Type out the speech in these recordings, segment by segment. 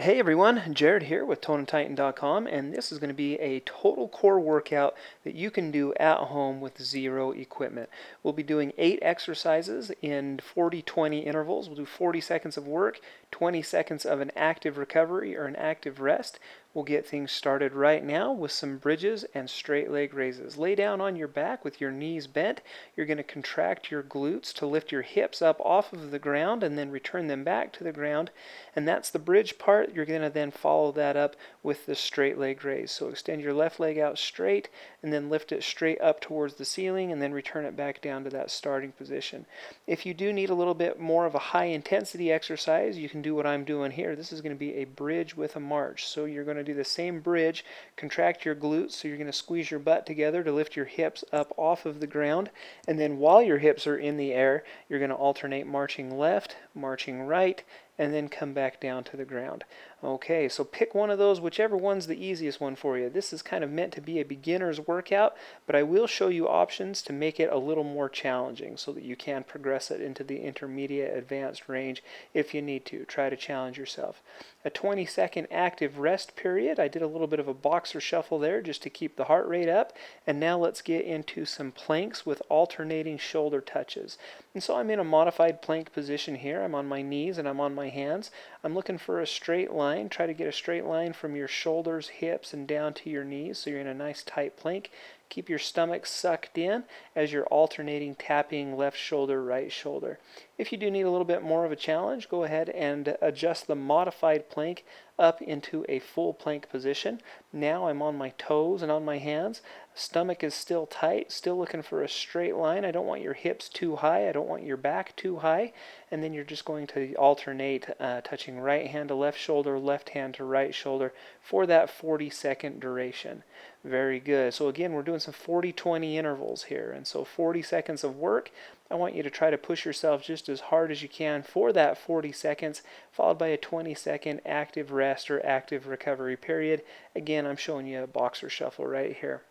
Hey everyone, Jared here with ToneandTitan.com, and this is going to be a total core workout that you can do at home with zero equipment. We'll be doing 8 exercises in 40-20 intervals. We'll do 40 seconds of work, 20 seconds of an active recovery or an active rest. We'll get things started right now with some bridges and straight leg raises. Lay down on your back with your knees bent. You're going to contract your glutes to lift your hips up off of the ground and then return them back to the ground. And that's the bridge part. You're going to then follow that up with the straight leg raise. So extend your left leg out straight and then lift it straight up towards the ceiling and then return it back down to that starting position. If you do need a little bit more of a high intensity exercise, you can do what I'm doing here. This is going to be a bridge with a march. So you're going to do the same bridge, contract your glutes, so you're going to squeeze your butt together to lift your hips up off of the ground, and then while your hips are in the air, you're going to alternate marching left, marching right, and then come back down to the ground. Okay, so pick one of those, whichever one's the easiest one for you. This is kind of meant to be a beginner's workout, but I will show you options to make it a little more challenging so that you can progress it into the intermediate advanced range if you need to. Try to challenge yourself. A 20-second active rest period. I did a little bit of a boxer shuffle there just to keep the heart rate up. And now let's get into some planks with alternating shoulder touches. And so I'm in a modified plank position here. I'm on my knees and I'm on my hands. I'm looking for a straight line. Try to get a straight line from your shoulders, hips, and down to your knees so you're in a nice tight plank. Keep your stomach sucked in as you're alternating tapping left shoulder, right shoulder. If you do need a little bit more of a challenge, go ahead and adjust the modified plank up into a full plank position. Now I'm on my toes and on my hands. Stomach is still tight, still looking for a straight line. I don't want your hips too high. I don't want your back too high. And then you're just going to alternate touching right hand to left shoulder, left hand to right shoulder for that 40-second duration. Very good. So again, we're doing some 40-20 intervals here. And so 40 seconds of work. I want you to try to push yourself just as hard as you can for that 40 seconds, followed by a 20-second active rest or active recovery period. Again, I'm showing you a boxer shuffle right here.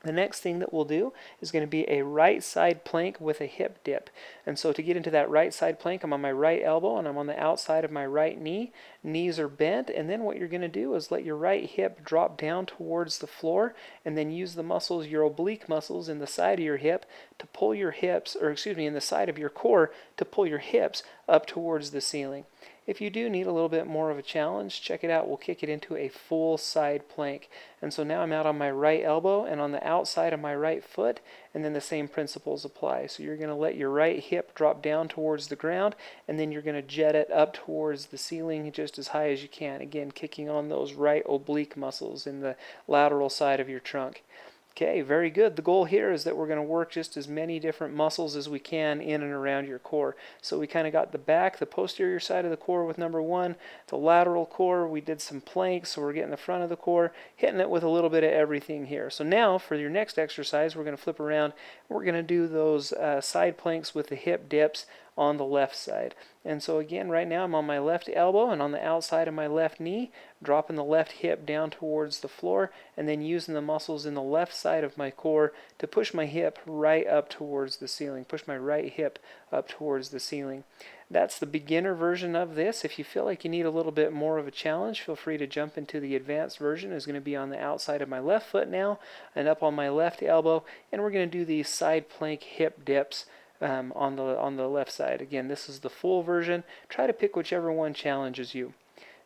The next thing that we'll do is going to be a right side plank with a hip dip. And so to get into that right side plank, I'm on my right elbow and I'm on the outside of my right knee. Knees are bent, and then what you're going to do is let your right hip drop down towards the floor and then use the muscles, your oblique muscles in the side of your hip to pull your hips, in the side of your core to pull your hips up towards the ceiling. If you do need a little bit more of a challenge, check it out. We'll kick it into a full side plank. And so now I'm out on my right elbow and on the outside of my right foot, and then the same principles apply. So you're going to let your right hip drop down towards the ground, and then you're going to jet it up towards the ceiling just as high as you can. Again, kicking on those right oblique muscles in the lateral side of your trunk. Okay, very good. The goal here is that we're going to work just as many different muscles as we can in and around your core. So we kind of got the back, the posterior side of the core with number 1, the lateral core, we did some planks, so we're getting the front of the core, hitting it with a little bit of everything here. So now for your next exercise, we're going to flip around. We're going to do those side planks with the hip dips on the left side. And so again, right now I'm on my left elbow and on the outside of my left knee, dropping the left hip down towards the floor and then using the muscles in the left side of my core to push my hip right up towards the ceiling, push my right hip up towards the ceiling. That's the beginner version of this. If you feel like you need a little bit more of a challenge, feel free to jump into the advanced version. It's going to be on the outside of my left foot now and up on my left elbow, and we're going to do these side plank hip dips on the left side. Again, this is the full version. Try to pick whichever one challenges you.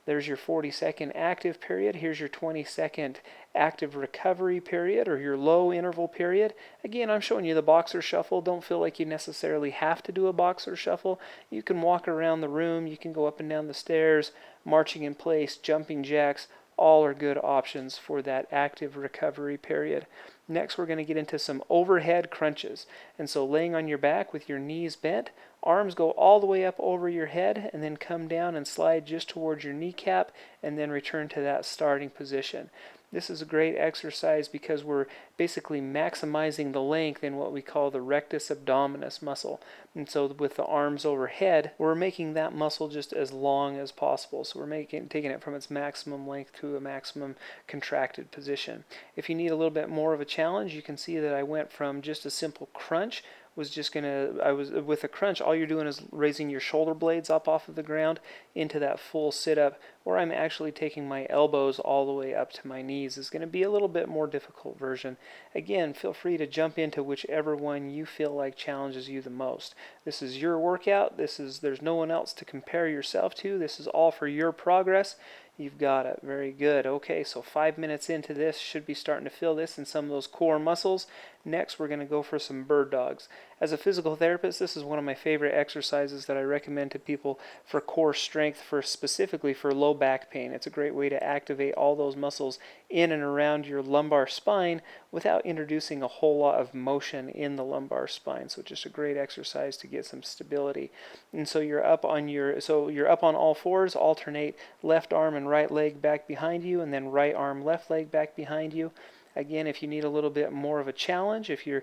There's your 40-second active period. Here's your 20-second active recovery period or your low interval period. Again, I'm showing you the boxer shuffle. Don't feel like you necessarily have to do a boxer shuffle. You can walk around the room. You can go up and down the stairs, marching in place, jumping jacks. All are good options for that active recovery period. Next, we're going to get into some overhead crunches. And so laying on your back with your knees bent, arms go all the way up over your head and then come down and slide just towards your kneecap and then return to that starting position. This is a great exercise because we're basically maximizing the length in what we call the rectus abdominis muscle. And so with the arms overhead, we're making that muscle just as long as possible. So we're taking it from its maximum length to a maximum contracted position. If you need a little bit more of a challenge, you can see that I went from just a simple crunch was just I was with a crunch, all you're doing is raising your shoulder blades up off of the ground into that full sit-up, where I'm actually taking my elbows all the way up to my knees. Is going to be a little bit more difficult version. Again, feel free to jump into whichever one you feel like challenges you the most. This is your workout. There's no one else to compare yourself to. This is all for your progress. You've got it. Very good. Okay, so 5 minutes into this, should be starting to feel this in some of those core muscles. Next, we're going to go for some bird dogs. As a physical therapist, this is one of my favorite exercises that I recommend to people for core strength, specifically for low back pain. It's a great way to activate all those muscles in and around your lumbar spine without introducing a whole lot of motion in the lumbar spine. So just a great exercise to get some stability. And so you're up on all fours, alternate left arm and right leg back behind you, and then right arm, left leg back behind you. Again, if you need a little bit more of a challenge, if you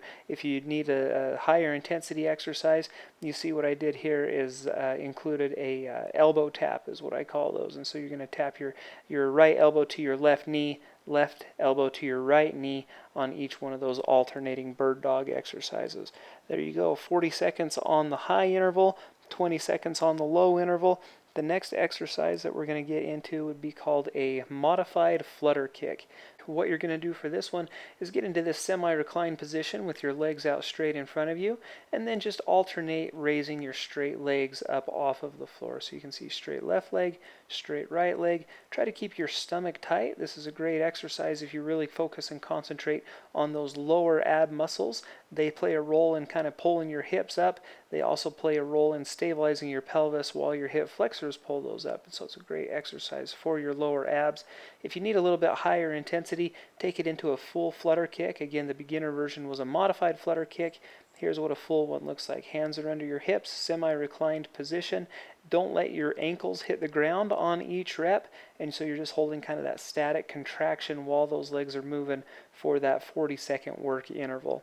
need a higher intensity exercise, you see what I did here is included a elbow tap, is what I call those. And so you're going to tap your right elbow to your left knee, left elbow to your right knee on each one of those alternating bird dog exercises. There you go. 40 seconds on the high interval, 20 seconds on the low interval. The next exercise that we're going to get into would be called a modified flutter kick. What you're going to do for this one is get into this semi-reclined position with your legs out straight in front of you, and then just alternate raising your straight legs up off of the floor. So you can see straight left leg, straight right leg. Try to keep your stomach tight. This is a great exercise if you really focus and concentrate on those lower ab muscles. They play a role in kind of pulling your hips up. They also play a role in stabilizing your pelvis while your hip flexors pull those up. And so it's a great exercise for your lower abs. If you need a little bit higher intensity, take it into a full flutter kick. Again, the beginner version was a modified flutter kick. Here's what a full one looks like. Hands are under your hips, semi-reclined position. Don't let your ankles hit the ground on each rep, and so you're just holding kind of that static contraction while those legs are moving for that 40-second work interval.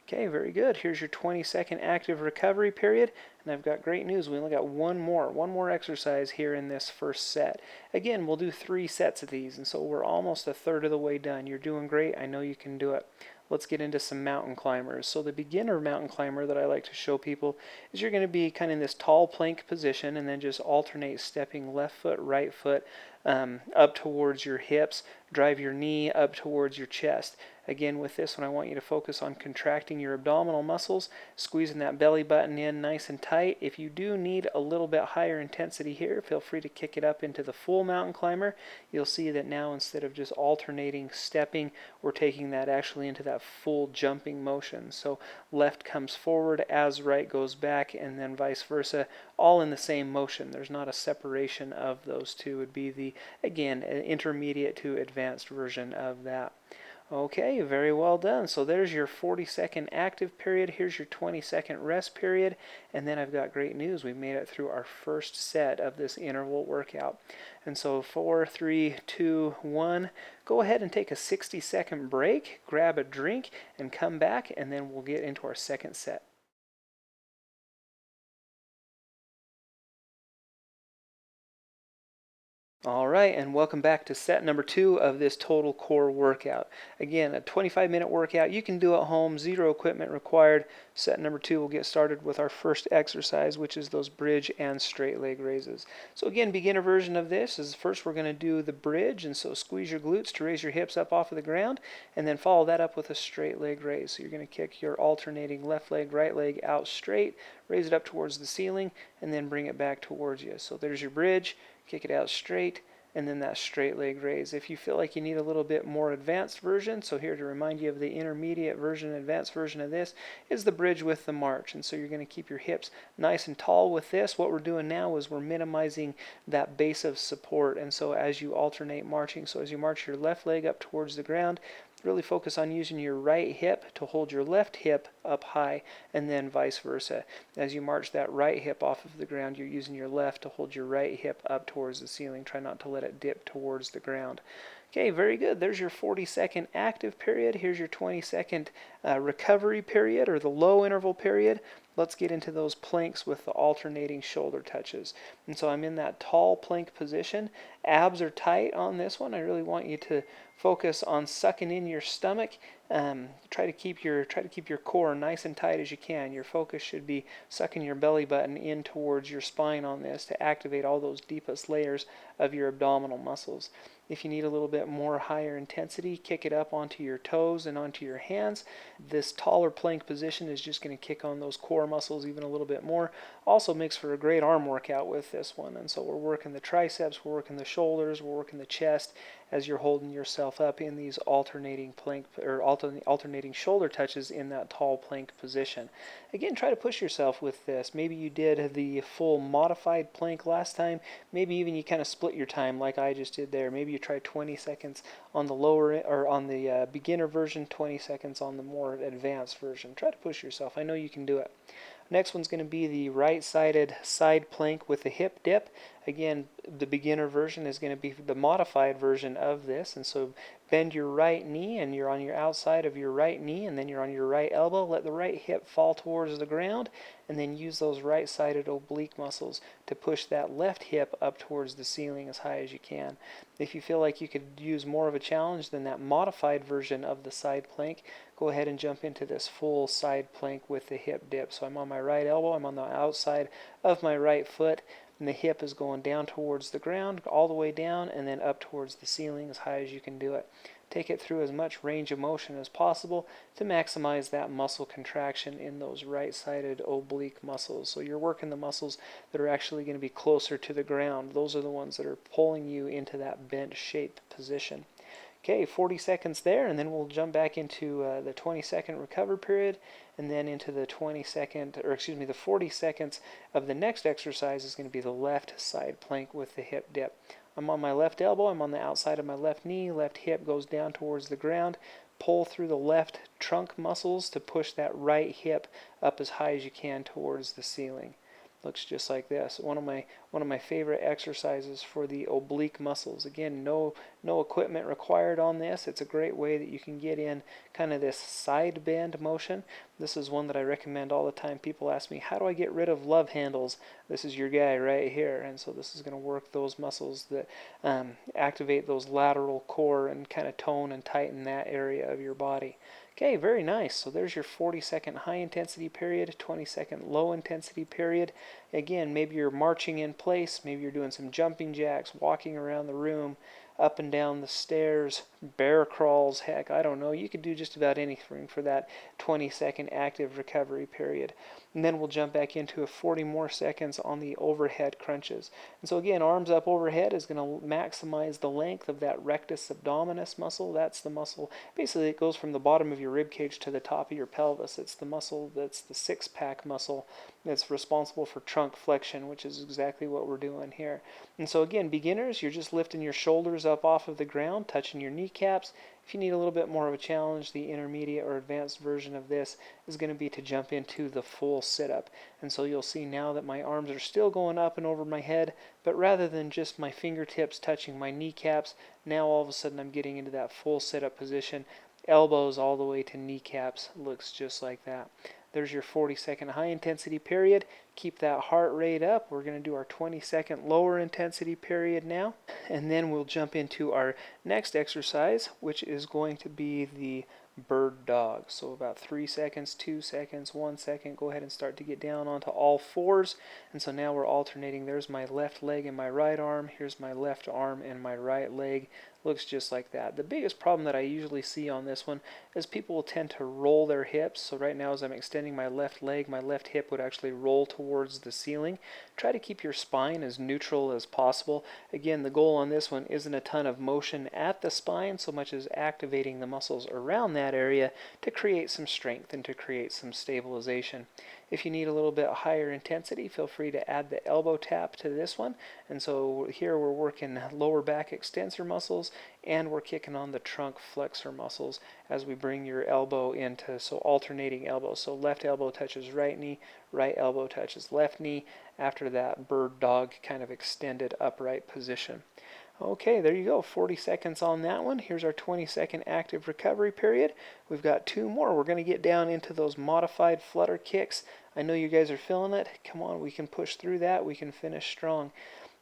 Okay, very good. Here's your 20-second active recovery period, and I've got great news. We only got one more exercise here in this first set. Again, we'll do 3 sets of these, and so we're almost a third of the way done. You're doing great. I know you can do it. Let's get into some mountain climbers. So the beginner mountain climber that I like to show people is you're going to be kind of in this tall plank position and then just alternate stepping left foot, right foot up towards your hips. Drive your knee up towards your chest. Again, with this one, I want you to focus on contracting your abdominal muscles, squeezing that belly button in nice and tight. If you do need a little bit higher intensity here, feel free to kick it up into the full mountain climber. You'll see that now instead of just alternating stepping, we're taking that actually into that full jumping motion. So left comes forward as right goes back, and then vice versa, all in the same motion. There's not a separation of those two. It would be the, again, an intermediate to advanced version of that. Okay, very well done. So there's your 40-second active period. Here's your 20-second rest period. And then I've got great news. We've made it through our first set of this interval workout. And so 4, 3, 2, 1. Go ahead and take a 60-second break, grab a drink, and come back, and then we'll get into our second set. All right, and welcome back to set number 2 of this total core workout. Again, a 25-minute workout you can do at home, 0 equipment required. Set number 2, we'll get started with our first exercise, which is those bridge and straight leg raises. So again, beginner version of this is first we're going to do the bridge, and so squeeze your glutes to raise your hips up off of the ground, and then follow that up with a straight leg raise. So you're going to kick your alternating left leg, right leg out straight, raise it up towards the ceiling, and then bring it back towards you. So there's your bridge. Kick it out straight, and then that straight leg raise. If you feel like you need a little bit more advanced version, so here to remind you of the intermediate version, advanced version of this, is the bridge with the march. And so you're going to keep your hips nice and tall with this. What we're doing now is we're minimizing that base of support. And so as you alternate marching, so as you march your left leg up towards the ground, really focus on using your right hip to hold your left hip up high, and then vice versa. As you march that right hip off of the ground, you're using your left to hold your right hip up towards the ceiling. Try not to let it dip towards the ground. Okay, very good. There's your 40-second active period. Here's your 20-second recovery period, or the low interval period. Let's get into those planks with the alternating shoulder touches. And so I'm in that tall plank position. Abs are tight on this one. I really want you to focus on sucking in your stomach Try to keep your core nice and tight as you can. Your focus should be sucking your belly button in towards your spine on this to activate all those deepest layers of your abdominal muscles. If you need a little bit more higher intensity, kick it up onto your toes and onto your hands. This taller plank position is just going to kick on those core muscles even a little bit more. Also makes for a great arm workout with this one. And so we're working the triceps, we're working the shoulders, we're working the chest as you're holding yourself up in these alternating plank or alternating shoulder touches in that tall plank position. Again, try to push yourself with this. Maybe you did the full modified plank last time. Maybe even you kind of split your time like I just did there. Maybe you try 20 seconds on the lower or on the beginner version, 20 seconds on the more advanced version. Try to push yourself. I know you can do it. Next one's going to be the right-sided side plank with the hip dip. Again, the beginner version is going to be the modified version of this, and so bend your right knee, and you're on your outside of your right knee, and then you're on your right elbow. Let the right hip fall towards the ground, and then use those right-sided oblique muscles to push that left hip up towards the ceiling as high as you can. If you feel like you could use more of a challenge than that modified version of the side plank, go ahead and jump into this full side plank with the hip dip. So I'm on my right elbow, I'm on the outside of my right foot, and the hip is going down towards the ground, all the way down, and then up towards the ceiling as high as you can do it. Take it through as much range of motion as possible to maximize that muscle contraction in those right-sided oblique muscles. So you're working the muscles that are actually going to be closer to the ground. Those are the ones that are pulling you into that bent shape position. Okay, 40 seconds there, and then we'll jump back into the 20-second recover period, and then into the 40 seconds of the next exercise is going to be the left side plank with the hip dip. I'm on my left elbow, I'm on the outside of my left knee, left hip goes down towards the ground. Pull through the left trunk muscles to push that right hip up as high as you can towards the ceiling. Looks just like this. One of my favorite exercises for the oblique muscles. Again, no equipment required on this. It's a great way that you can get in kind of this side bend motion. This is one that I recommend all the time. People ask me, how do I get rid of love handles? This is your guy right here. And so this is going to work those muscles that activate those lateral core and kind of tone and tighten that area of your body. Okay, very nice. So there's your 40-second high-intensity period, 20-second low-intensity period. Again, maybe you're marching in place, maybe you're doing some jumping jacks, walking around the room, up and down the stairs, bear crawls, heck, I don't know. You could do just about anything for that 20-second active recovery period. And then we'll jump back into a 40 more seconds on the overhead crunches. And so again, arms up overhead is going to maximize the length of that rectus abdominis muscle. That's the muscle, basically it goes from the bottom of your rib cage to the top of your pelvis. It's the muscle that's the six-pack muscle that's responsible for trunk flexion, which is exactly what we're doing here. And so again, beginners, you're just lifting your shoulders up off of the ground, touching your kneecaps. If you need a little bit more of a challenge, the intermediate or advanced version of this is going to be to jump into the full sit-up. And so you'll see now that my arms are still going up and over my head, but rather than just my fingertips touching my kneecaps, now all of a sudden I'm getting into that full sit-up position. Elbows all the way to kneecaps. Looks just like that. There's your 40-second high-intensity period. Keep that heart rate up. We're going to do our 20-second lower intensity period now. And then we'll jump into our next exercise, which is going to be the bird dog. So about 3 seconds, 2 seconds, 1 second. Go ahead and start to get down onto all fours. And so now we're alternating. There's my left leg and my right arm. Here's my left arm and my right leg. Looks just like that. The biggest problem that I usually see on this one is people will tend to roll their hips. So right now as I'm extending my left leg, my left hip would actually roll towards the ceiling. Try to keep your spine as neutral as possible. Again, the goal on this one isn't a ton of motion at the spine so much as activating the muscles around that area to create some strength and to create some stabilization. If you need a little bit higher intensity, feel free to add the elbow tap to this one. And so here we're working lower back extensor muscles and we're kicking on the trunk flexor muscles as we bring your elbow into, so alternating elbows. So left elbow touches right knee, right elbow touches left knee after that bird dog kind of extended upright position. Okay, there you go, 40 seconds on that one. Here's our 20-second active recovery period. We've got 2 more. We're going to get down into those modified flutter kicks. I know you guys are feeling it. Come on, we can push through that. We can finish strong.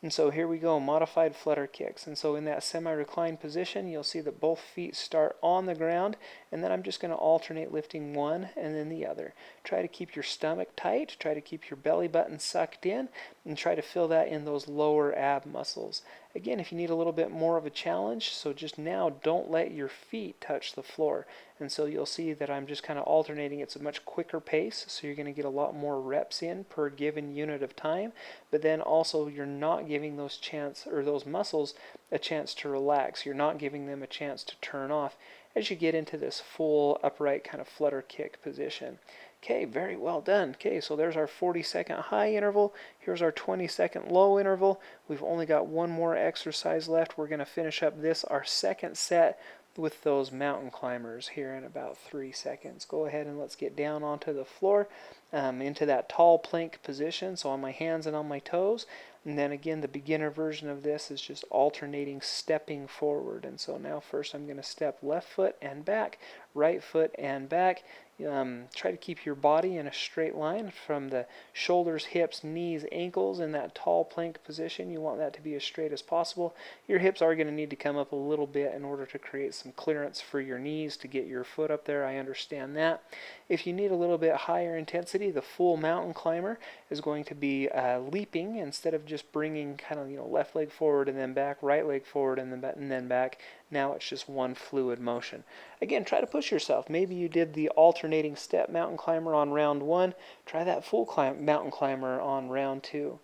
And so here we go, modified flutter kicks. And so in that semi-reclined position, you'll see that both feet start on the ground, and then I'm just going to alternate lifting one and then the other. Try to keep your stomach tight, try to keep your belly button sucked in, and try to fill that in those lower ab muscles. Again, if you need a little bit more of a challenge, so just now don't let your feet touch the floor. And so you'll see that I'm just kind of alternating. It's a much quicker pace, so you're going to get a lot more reps in per given unit of time, but then also you're not giving those muscles a chance to relax. You're not giving them a chance to turn off as you get into this full upright kind of flutter kick position. Okay, very well done. Okay, so there's our 40-second high interval. Here's our 20-second low interval. We've only got one more exercise left. We're going to finish up our second set with those mountain climbers here in about 3 seconds. Go ahead and let's get down onto the floor, into that tall plank position, so on my hands and on my toes. And then again, the beginner version of this is just alternating stepping forward. And so now first I'm going to step left foot and back, right foot and back. Try to keep your body in a straight line from the shoulders, hips, knees, ankles in that tall plank position. You want that to be as straight as possible. Your hips are going to need to come up a little bit in order to create some clearance for your knees to get your foot up there. I understand that. If you need a little bit higher intensity, the full mountain climber is going to be leaping instead of just bringing kind of left leg forward and then back, right leg forward and then back. Now it's just one fluid motion. Again, try to push yourself. Maybe you did the alternating step mountain climber on round 1. Try that full mountain climber on round 2.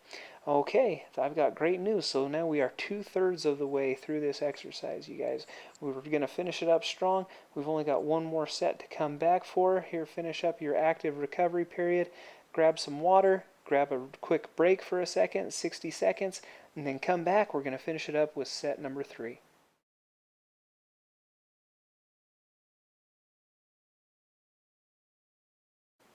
Okay, I've got great news. So now we are 2/3 of the way through this exercise, you guys. We're going to finish it up strong. We've only got one more set to come back for. Here, finish up your active recovery period. Grab some water. Grab a quick break for a second, 60 seconds, and then come back. We're going to finish it up with set number 3.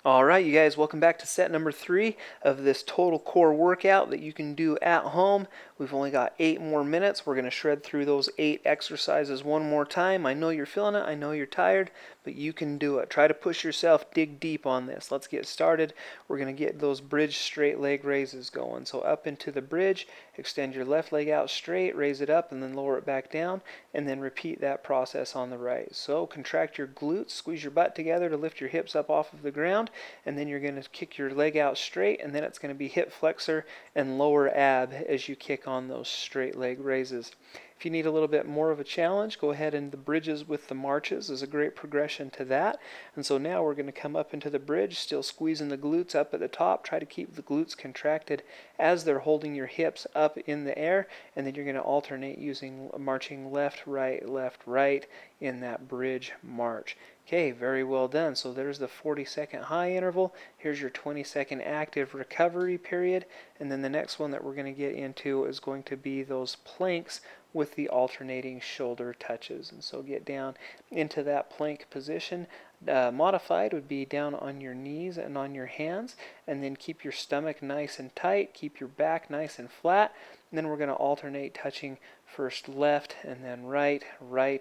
Alright, you guys, welcome back to set number 3 of this total core workout that you can do at home. We've only got 8 more minutes. We're going to shred through those 8 exercises one more time. I know you're feeling it. I know you're tired, but you can do it. Try to push yourself. Dig deep on this. Let's get started. We're going to get those bridge straight leg raises going. So up into the bridge, extend your left leg out straight, raise it up, and then lower it back down, and then repeat that process on the right. So contract your glutes, squeeze your butt together to lift your hips up off of the ground, and then you're going to kick your leg out straight, and then it's going to be hip flexor and lower ab as you kick on those straight leg raises. If you need a little bit more of a challenge, go ahead, and the bridges with the marches is a great progression to that. And so now we're going to come up into the bridge, still squeezing the glutes up at the top. Try to keep the glutes contracted as they're holding your hips up in the air, and then you're going to alternate using marching left, right in that bridge march. Okay, very well done. So there's the 40-second high interval. Here's your 20-second active recovery period. And then the next one that we're going to get into is going to be those planks with the alternating shoulder touches. And so get down into that plank position. Modified would be down on your knees and on your hands, and then keep your stomach nice and tight, keep your back nice and flat, and then we're going to alternate touching first left and then right,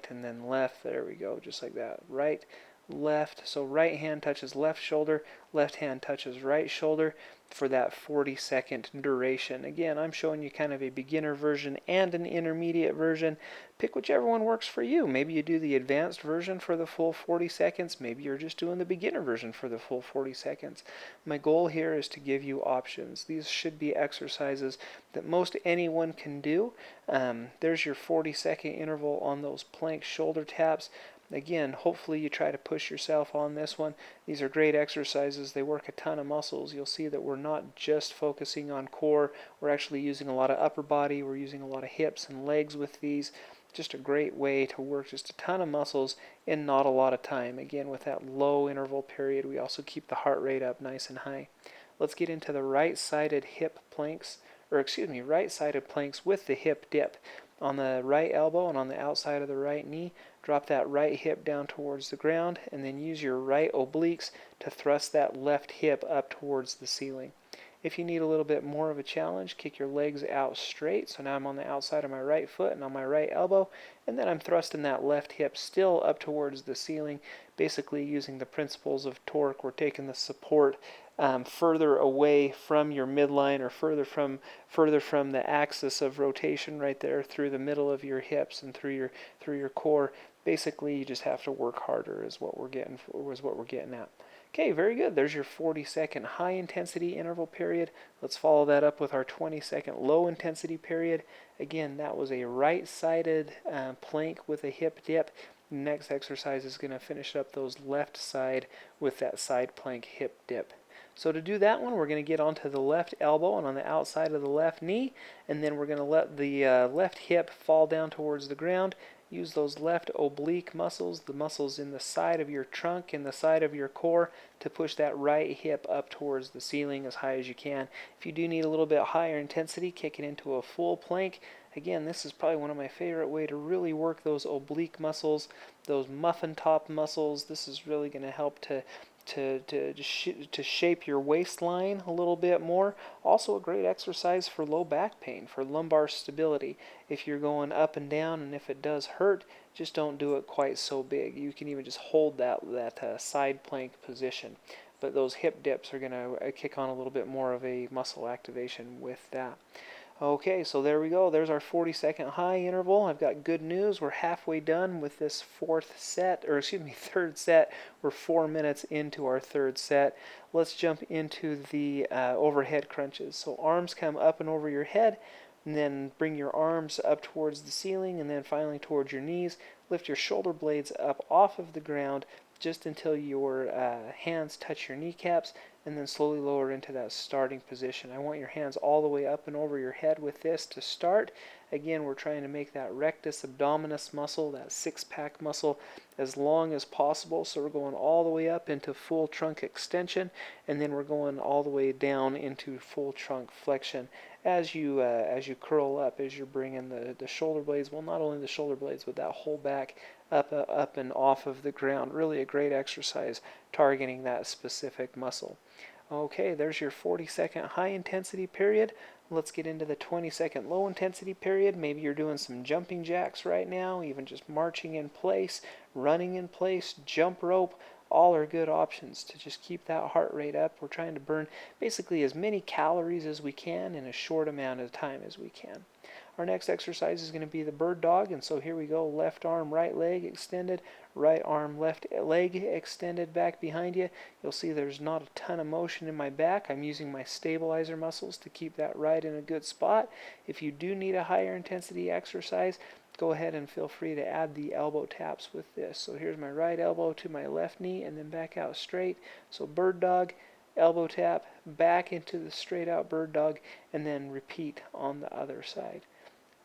and then left. There we go, just like that. Right, left. So right hand touches left shoulder, left hand touches right shoulder for that 40-second duration. Again, I'm showing you kind of a beginner version and an intermediate version. Pick whichever one works for you. Maybe you do the advanced version for the full 40 seconds. Maybe you're just doing the beginner version for the full 40 seconds. My goal here is to give you options. These should be exercises that most anyone can do. There's your 40-second interval on those plank shoulder taps. Again, hopefully you try to push yourself on this one. These are great exercises. They work a ton of muscles. You'll see that we're not just focusing on core. We're actually using a lot of upper body. We're using a lot of hips and legs with these. Just a great way to work just a ton of muscles in not a lot of time. Again, with that low interval period, we also keep the heart rate up nice and high. Let's get into the right-sided hip planks, right-sided planks with the hip dip. On the right elbow and on the outside of the right knee, drop that right hip down towards the ground, and then use your right obliques to thrust that left hip up towards the ceiling. If you need a little bit more of a challenge, kick your legs out straight. So now I'm on the outside of my right foot and on my right elbow, and then I'm thrusting that left hip still up towards the ceiling, basically using the principles of torque. We're taking the support further away from your midline or further from the axis of rotation right there through the middle of your hips and through your core. Basically, you just have to work harder is what we're getting at. Okay, very good. There's your 40-second high intensity interval period. Let's follow that up with our 20-second low intensity period. Again, that was a right-sided plank with a hip dip. Next exercise is going to finish up those left side with that side plank hip dip. So to do that one, we're going to get onto the left elbow and on the outside of the left knee, and then we're going to let the left hip fall down towards the ground. Use those left oblique muscles, the muscles in the side of your trunk and the side of your core, to push that right hip up towards the ceiling as high as you can. If you do need a little bit higher intensity, kick it into a full plank. Again, this is probably one of my favorite way to really work those oblique muscles, those muffin top muscles. This is really going to help to shape your waistline a little bit more. Also a great exercise for low back pain, for lumbar stability. If you're going up and down and if it does hurt, just don't do it quite so big. You can even just hold that side plank position. But those hip dips are going to kick on a little bit more of a muscle activation with that. Okay, so there we go. There's our 40-second high interval. I've got good news. We're halfway done with this third set. We're 4 minutes into our third set. Let's jump into the overhead crunches. So arms come up and over your head, and then bring your arms up towards the ceiling, and then finally towards your knees. Lift your shoulder blades up off of the ground just until your hands touch your kneecaps, and then slowly lower into that starting position. I want your hands all the way up and over your head with this to start. Again, we're trying to make that rectus abdominis muscle, that six-pack muscle, as long as possible. So we're going all the way up into full trunk extension, and then we're going all the way down into full trunk flexion. As you curl up, as you're bringing the shoulder blades, well, not only the shoulder blades, but that whole back up and off of the ground. Really a great exercise targeting that specific muscle. Okay, there's your 40-second high intensity period. Let's get into the 20-second low intensity period. Maybe you're doing some jumping jacks right now, even just marching in place, running in place, jump rope. All are good options to just keep that heart rate up. We're trying to burn basically as many calories as we can in a short amount of time as we can. Our next exercise is going to be the bird dog, and so here we go. Left arm, right leg extended, right arm, left leg extended back behind you. You'll see there's not a ton of motion in my back. I'm using my stabilizer muscles to keep that right in a good spot. If you do need a higher intensity exercise, go ahead and feel free to add the elbow taps with this. So here's my right elbow to my left knee and then back out straight. So bird dog, elbow tap, back into the straight out bird dog, and then repeat on the other side.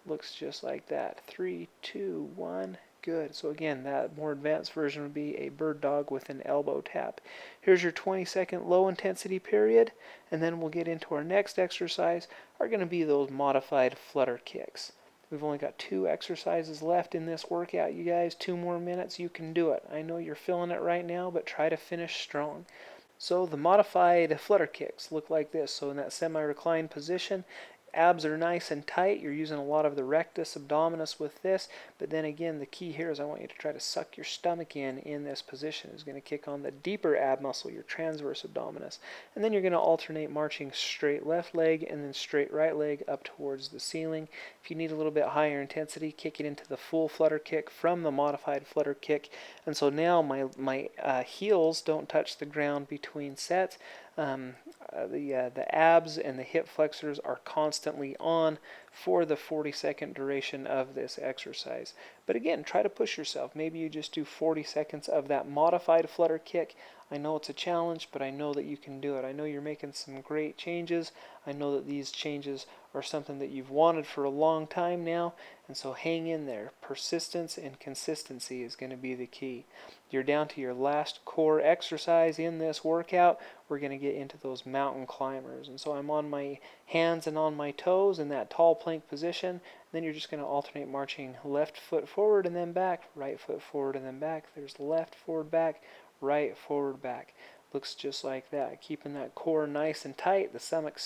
Looks just like that. 3, 2, 1. Good. So again, that more advanced version would be a bird dog with an elbow tap. Here's your 20-second low intensity period, and then we'll get into our next exercise, are going to be those modified flutter kicks. We've only got 2 exercises left in this workout, you guys. 2 more minutes, you can do it. I know you're feeling it right now, but try to finish strong. So the modified flutter kicks look like this. So in that semi-reclined position, abs are nice and tight. You're using a lot of the rectus abdominis with this, but then again, the key here is I want you to try to suck your stomach in this position. It's going to kick on the deeper ab muscle, your transverse abdominis. And then you're going to alternate marching straight left leg and then straight right leg up towards the ceiling. If you need a little bit higher intensity, kick it into the full flutter kick from the modified flutter kick. And so now my heels don't touch the ground between sets. The abs and the hip flexors are constantly on for the 40-second duration of this exercise. But again, try to push yourself. Maybe you just do 40 seconds of that modified flutter kick. I know it's a challenge, but I know that you can do it. I know you're making some great changes. I know that these changes are something that you've wanted for a long time now, and so hang in there. Persistence and consistency is going to be the key. You're down to your last core exercise in this workout. We're going to get into those mountain climbers. And so I'm on my hands and on my toes in that tall plank position. Then you're just going to alternate marching left foot forward and then back, right foot forward and then back. There's left, forward, back, right, forward, back. Looks just like that. Keeping that core nice and tight, the stomach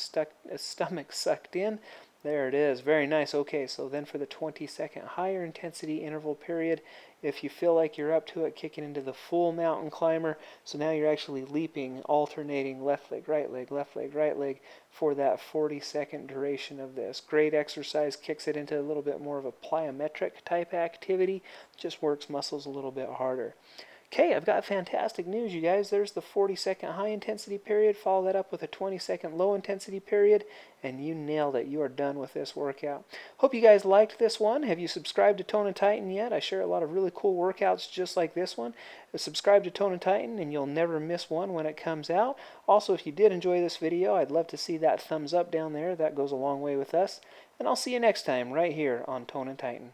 sucked in. There it is. Very nice. Okay, so then for the 20-second higher intensity interval period, if you feel like you're up to it, kicking into the full mountain climber. So now you're actually leaping, alternating left leg, right leg for that 40-second duration of this. Great exercise, kicks it into a little bit more of a plyometric type activity, just works muscles a little bit harder. Okay, I've got fantastic news, you guys. There's the 40-second high-intensity period. Follow that up with a 20-second low-intensity period, and you nailed it. You are done with this workout. Hope you guys liked this one. Have you subscribed to Tone and Tighten yet? I share a lot of really cool workouts just like this one. Subscribe to Tone and Tighten, and you'll never miss one when it comes out. Also, if you did enjoy this video, I'd love to see that thumbs up down there. That goes a long way with us. And I'll see you next time right here on Tone and Tighten.